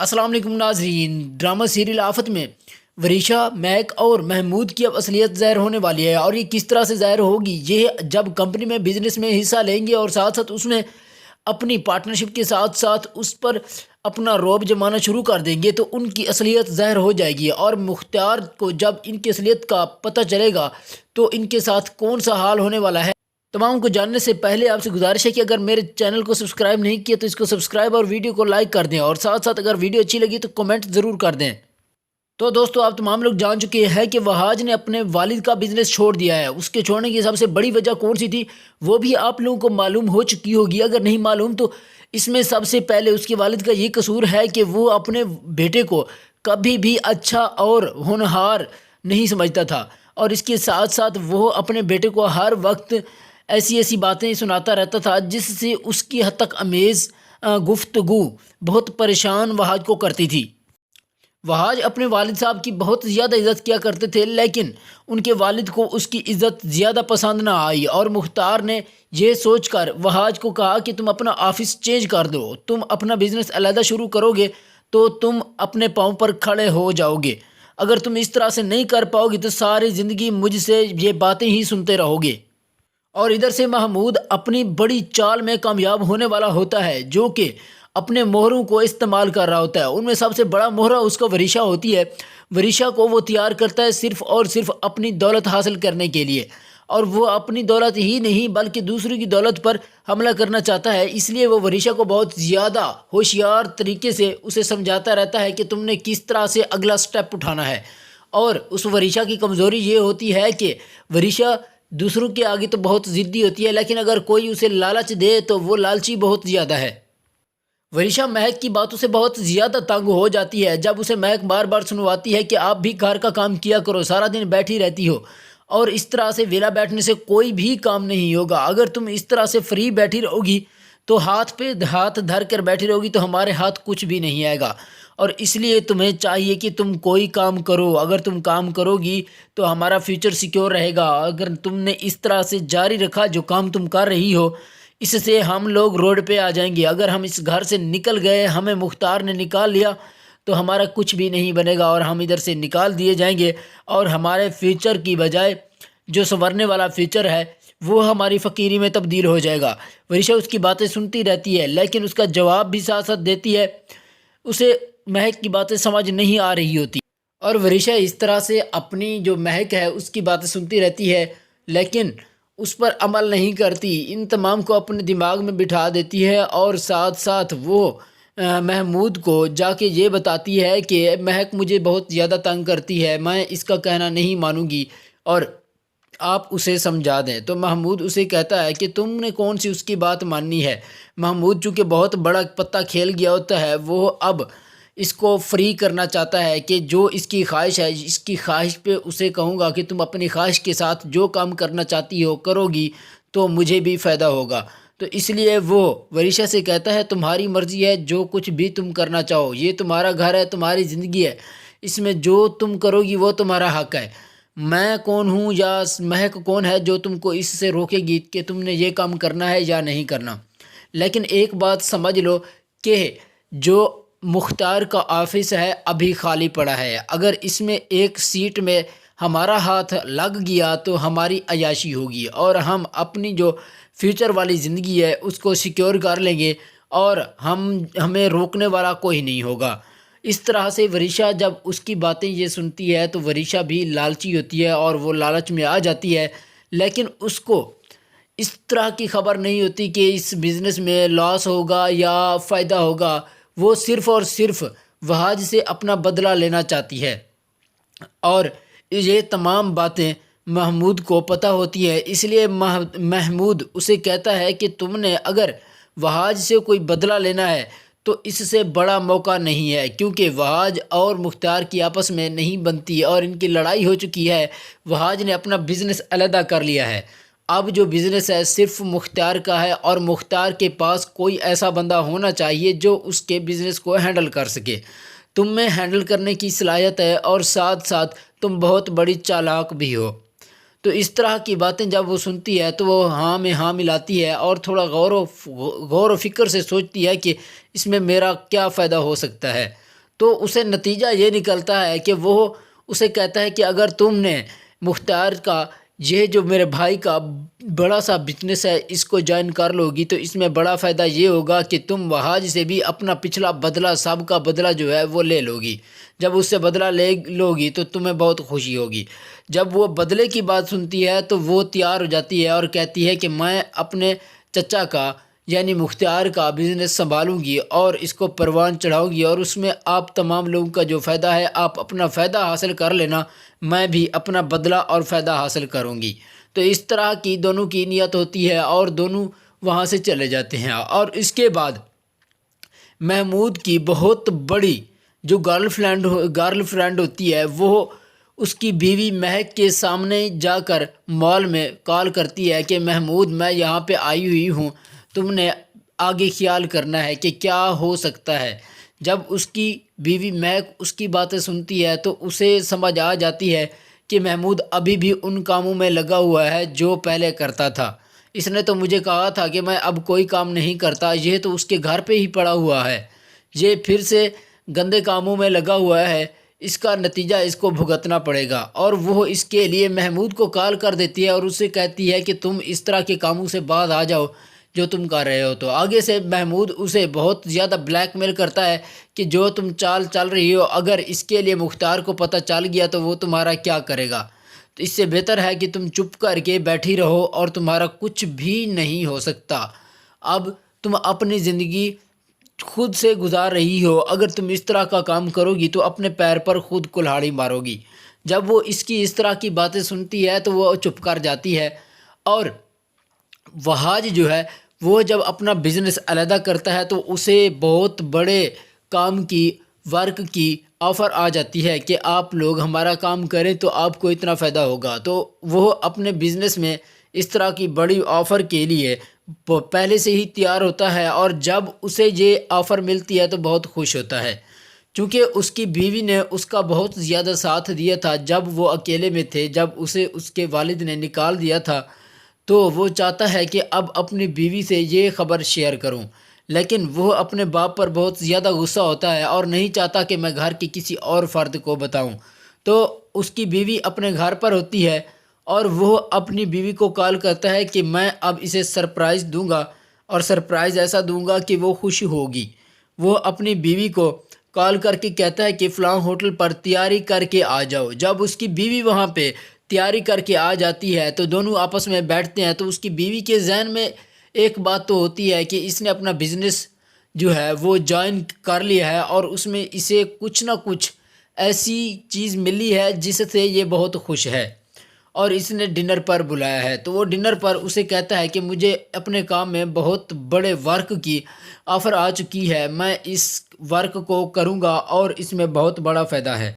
السلام علیکم ناظرین، ڈرامہ سیریل آفت میں وریشا، میک اور محمود کی اب اصلیت ظاہر ہونے والی ہے، اور یہ کس طرح سے ظاہر ہوگی؟ یہ جب کمپنی میں بزنس میں حصہ لیں گے اور ساتھ ساتھ اس میں اپنی پارٹنرشپ کے ساتھ ساتھ اس پر اپنا روب جمانا شروع کر دیں گے تو ان کی اصلیت ظاہر ہو جائے گی، اور مختار کو جب ان کی اصلیت کا پتہ چلے گا تو ان کے ساتھ کون سا حال ہونے والا ہے۔ تمام کو جاننے سے پہلے آپ سے گزارش ہے کہ اگر میرے چینل کو سبسکرائب نہیں کیا تو اس کو سبسکرائب اور ویڈیو کو لائک کر دیں، اور ساتھ ساتھ اگر ویڈیو اچھی لگی تو کمنٹ ضرور کر دیں۔ تو دوستو، آپ تمام لوگ جان چکے ہیں کہ وہاج نے اپنے والد کا بزنس چھوڑ دیا ہے۔ اس کے چھوڑنے کی سب سے بڑی وجہ کون سی تھی وہ بھی آپ لوگوں کو معلوم ہو چکی ہوگی، اگر نہیں معلوم تو اس میں سب سے پہلے اس کے والد کا یہ قصور ہے کہ وہ اپنے بیٹے کو کبھی بھی اچھا اور ہونہار نہیں سمجھتا تھا، اور اس کے ساتھ ساتھ وہ اپنے بیٹے کو ہر وقت ایسی باتیں سناتا رہتا تھا جس سے اس کی حد تک امیز گفتگو بہت پریشان وہاج کو کرتی تھی۔ وہاج اپنے والد صاحب کی بہت زیادہ عزت کیا کرتے تھے، لیکن ان کے والد کو اس کی عزت زیادہ پسند نہ آئی، اور مختار نے یہ سوچ کر وہاج کو کہا کہ تم اپنا آفس چینج کر دو، تم اپنا بزنس علیحدہ شروع کرو گے تو تم اپنے پاؤں پر کھڑے ہو جاؤ گے، اگر تم اس طرح سے نہیں کر پاؤ گے تو ساری زندگی مجھ سے یہ باتیں ہی سنتے رہو گے۔ اور ادھر سے محمود اپنی بڑی چال میں کامیاب ہونے والا ہوتا ہے، جو کہ اپنے مہروں کو استعمال کر رہا ہوتا ہے۔ ان میں سب سے بڑا مہرہ اس کا وریشا ہوتی ہے۔ وریشا کو وہ تیار کرتا ہے صرف اور صرف اپنی دولت حاصل کرنے کے لیے، اور وہ اپنی دولت ہی نہیں بلکہ دوسروں کی دولت پر حملہ کرنا چاہتا ہے، اس لیے وہ وریشا کو بہت زیادہ ہوشیار طریقے سے اسے سمجھاتا رہتا ہے کہ تم نے کس طرح سے اگلا سٹیپ اٹھانا ہے۔ اور اس وریشا کی کمزوری یہ ہوتی ہے کہ وریشا دوسروں کے آگے تو بہت ضدی ہوتی ہے، لیکن اگر کوئی اسے لالچ دے تو وہ لالچی بہت زیادہ ہے۔ وریشا مہک کی باتوں سے بہت زیادہ تنگ ہو جاتی ہے جب اسے مہک بار بار سنواتی ہے کہ آپ بھی گھر کا کام کیا کرو، سارا دن بیٹھی رہتی ہو، اور اس طرح سے ویلا بیٹھنے سے کوئی بھی کام نہیں ہوگا، اگر تم اس طرح سے فری بیٹھی رہو گی تو ہاتھ پہ ہاتھ دھر کر بیٹھی رہو گی تو ہمارے ہاتھ کچھ بھی نہیں آئے گا، اور اس لیے تمہیں چاہیے کہ تم کوئی کام کرو، اگر تم کام کرو گی تو ہمارا فیوچر سیکیور رہے گا، اگر تم نے اس طرح سے جاری رکھا جو کام تم کر رہی ہو اس سے ہم لوگ روڈ پہ آ جائیں گے، اگر ہم اس گھر سے نکل گئے، ہمیں مختار نے نکال لیا تو ہمارا کچھ بھی نہیں بنے گا، اور ہم ادھر سے نکال دیے جائیں گے، اور ہمارے فیوچر کی بجائے جو سنورنے والا فیوچر ہے وہ ہماری فقیری میں تبدیل ہو جائے گا۔ وریشا اس کی باتیں سنتی رہتی ہے، لیکن اس کا جواب بھی ساتھ ساتھ دیتی ہے، اسے مہک کی باتیں سمجھ نہیں آ رہی ہوتی، اور وریشا اس طرح سے اپنی جو مہک ہے اس کی باتیں سنتی رہتی ہے لیکن اس پر عمل نہیں کرتی، ان تمام کو اپنے دماغ میں بٹھا دیتی ہے، اور ساتھ ساتھ وہ محمود کو جا کے یہ بتاتی ہے کہ مہک مجھے بہت زیادہ تنگ کرتی ہے، میں اس کا کہنا نہیں مانوں گی اور آپ اسے سمجھا دیں۔ تو محمود اسے کہتا ہے کہ تم نے کون سی اس کی بات ماننی ہے۔ محمود چونکہ بہت بڑا پتہ کھیل گیا ہوتا ہے، وہ اب اس کو فری کرنا چاہتا ہے کہ جو اس کی خواہش ہے، اس کی خواہش پہ اسے کہوں گا کہ تم اپنی خواہش کے ساتھ جو کام کرنا چاہتی ہو کرو گی تو مجھے بھی فائدہ ہوگا، تو اس لیے وہ وریشا سے کہتا ہے تمہاری مرضی ہے، جو کچھ بھی تم کرنا چاہو، یہ تمہارا گھر ہے، تمہاری زندگی ہے، اس میں جو تم کرو گی وہ تمہارا حق ہے، میں کون ہوں یا مہک کون ہے جو تم کو اس سے روکے گی کہ تم نے یہ کام کرنا ہے یا نہیں کرنا۔ لیکن ایک بات سمجھ لو کہ جو مختار کا آفس ہے ابھی خالی پڑا ہے، اگر اس میں ایک سیٹ میں ہمارا ہاتھ لگ گیا تو ہماری عیاشی ہوگی، اور ہم اپنی جو فیوچر والی زندگی ہے اس کو سیکیور کر لیں گے، اور ہمیں روکنے والا کوئی نہیں ہوگا۔ اس طرح سے وریشا جب اس کی باتیں یہ سنتی ہے تو وریشا بھی لالچی ہوتی ہے اور وہ لالچ میں آ جاتی ہے، لیکن اس کو اس طرح کی خبر نہیں ہوتی کہ اس بزنس میں لاس ہوگا یا فائدہ ہوگا، وہ صرف اور صرف وہاج سے اپنا بدلہ لینا چاہتی ہے، اور یہ تمام باتیں محمود کو پتہ ہوتی ہے، اس لیے محمود اسے کہتا ہے کہ تم نے اگر وہاج سے کوئی بدلہ لینا ہے تو اس سے بڑا موقع نہیں ہے، کیونکہ وہاج اور مختار کی آپس میں نہیں بنتی اور ان کی لڑائی ہو چکی ہے، وہاج نے اپنا بزنس علیحدہ کر لیا ہے، اب جو بزنس ہے صرف مختار کا ہے، اور مختار کے پاس کوئی ایسا بندہ ہونا چاہیے جو اس کے بزنس کو ہینڈل کر سکے، تم میں ہینڈل کرنے کی صلاحیت ہے اور ساتھ ساتھ تم بہت بڑی چالاک بھی ہو۔ تو اس طرح کی باتیں جب وہ سنتی ہے تو وہ ہاں میں ہاں ملاتی ہے، اور تھوڑا غور و فکر سے سوچتی ہے کہ اس میں میرا کیا فائدہ ہو سکتا ہے، تو اسے نتیجہ یہ نکلتا ہے کہ وہ اسے کہتا ہے کہ اگر تم نے مختار کا یہ جو میرے بھائی کا بڑا سا بزنس ہے اس کو جوائن کر لو گی تو اس میں بڑا فائدہ یہ ہوگا کہ تم وہاج سے بھی اپنا پچھلا بدلہ سب کا بدلہ جو ہے وہ لے لو گی۔ جب اس سے بدلہ لے لو گی تو تمہیں بہت خوشی ہوگی۔ جب وہ بدلے کی بات سنتی ہے تو وہ تیار ہو جاتی ہے اور کہتی ہے کہ میں اپنے چچا کا یعنی مختار کا بزنس سنبھالوں گی اور اس کو پروان چڑھاؤں گی، اور اس میں آپ تمام لوگوں کا جو فائدہ ہے آپ اپنا فائدہ حاصل کر لینا، میں بھی اپنا بدلہ اور فائدہ حاصل کروں گی۔ تو اس طرح کی دونوں کی نیت ہوتی ہے اور دونوں وہاں سے چلے جاتے ہیں۔ اور اس کے بعد محمود کی بہت بڑی جو گرل فرینڈ ہوتی ہے وہ اس کی بیوی مہک کے سامنے جا کر مال میں کال کرتی ہے کہ محمود میں یہاں پہ آئی ہوئی ہوں، تم نے آگے خیال کرنا ہے کہ کیا ہو سکتا ہے۔ جب اس کی بیوی مہک اس کی باتیں سنتی ہے تو اسے سمجھ آ جاتی ہے کہ محمود ابھی بھی ان کاموں میں لگا ہوا ہے جو پہلے کرتا تھا۔ اس نے تو مجھے کہا تھا کہ میں اب کوئی کام نہیں کرتا، یہ تو اس کے گھر پہ ہی پڑا ہوا ہے، یہ پھر سے گندے کاموں میں لگا ہوا ہے، اس کا نتیجہ اس کو بھگتنا پڑے گا۔ اور وہ اس کے لیے محمود کو کال کر دیتی ہے اور اسے کہتی ہے کہ تم اس طرح کے کاموں سے باز آ جاؤ جو تم کر رہے ہو۔ تو آگے سے محمود اسے بہت زیادہ بلیک میل کرتا ہے کہ جو تم چال چل رہی ہو اگر اس کے لیے مختار کو پتہ چل گیا تو وہ تمہارا کیا کرے گا، تو اس سے بہتر ہے کہ تم چپ کر کے بیٹھی رہو اور تمہارا کچھ بھی نہیں ہو سکتا۔ اب تم اپنی زندگی خود سے گزار رہی ہو، اگر تم اس طرح کا کام کرو گی تو اپنے پیر پر خود کلہاڑی مارو گی۔ جب وہ اس طرح کی باتیں سنتی ہے تو وہ چپ کر جاتی ہے، اور وہاج جو ہے وہ جب اپنا بزنس علیحدہ کرتا ہے تو اسے بہت بڑے کام کی ورک کی آفر آ جاتی ہے کہ آپ لوگ ہمارا کام کریں تو آپ کو اتنا فائدہ ہوگا۔ تو وہ اپنے بزنس میں اس طرح کی بڑی آفر کے لیے پہلے سے ہی تیار ہوتا ہے، اور جب اسے یہ آفر ملتی ہے تو بہت خوش ہوتا ہے، چونکہ اس کی بیوی نے اس کا بہت زیادہ ساتھ دیا تھا جب وہ اکیلے میں تھے۔ جب اسے اس کے والد نے نکال دیا تھا تو وہ چاہتا ہے کہ اب اپنی بیوی سے یہ خبر شیئر کروں، لیکن وہ اپنے باپ پر بہت زیادہ غصہ ہوتا ہے اور نہیں چاہتا کہ میں گھر کی کسی اور فرد کو بتاؤں۔ تو اس کی بیوی اپنے گھر پر ہوتی ہے اور وہ اپنی بیوی کو کال کرتا ہے کہ میں اب اسے سرپرائز دوں گا، اور سرپرائز ایسا دوں گا کہ وہ خوش ہوگی۔ وہ اپنی بیوی کو کال کر کے کہتا ہے کہ فلاں ہوٹل پر تیاری کر کے آ جاؤ۔ جب اس کی بیوی وہاں پہ تیاری کر کے آ جاتی ہے تو دونوں آپس میں بیٹھتے ہیں، تو اس کی بیوی کے ذہن میں ایک بات تو ہوتی ہے کہ اس نے اپنا بزنس جو ہے وہ جوائن کر لیا ہے اور اس میں اسے کچھ نہ کچھ ایسی چیز ملی ہے جس سے یہ بہت خوش ہے، اور اس نے ڈنر پر بلایا ہے۔ تو وہ ڈنر پر اسے کہتا ہے کہ مجھے اپنے کام میں بہت بڑے ورک کی آفر آ چکی ہے، میں اس ورک کو کروں گا اور اس میں بہت بڑا فائدہ ہے۔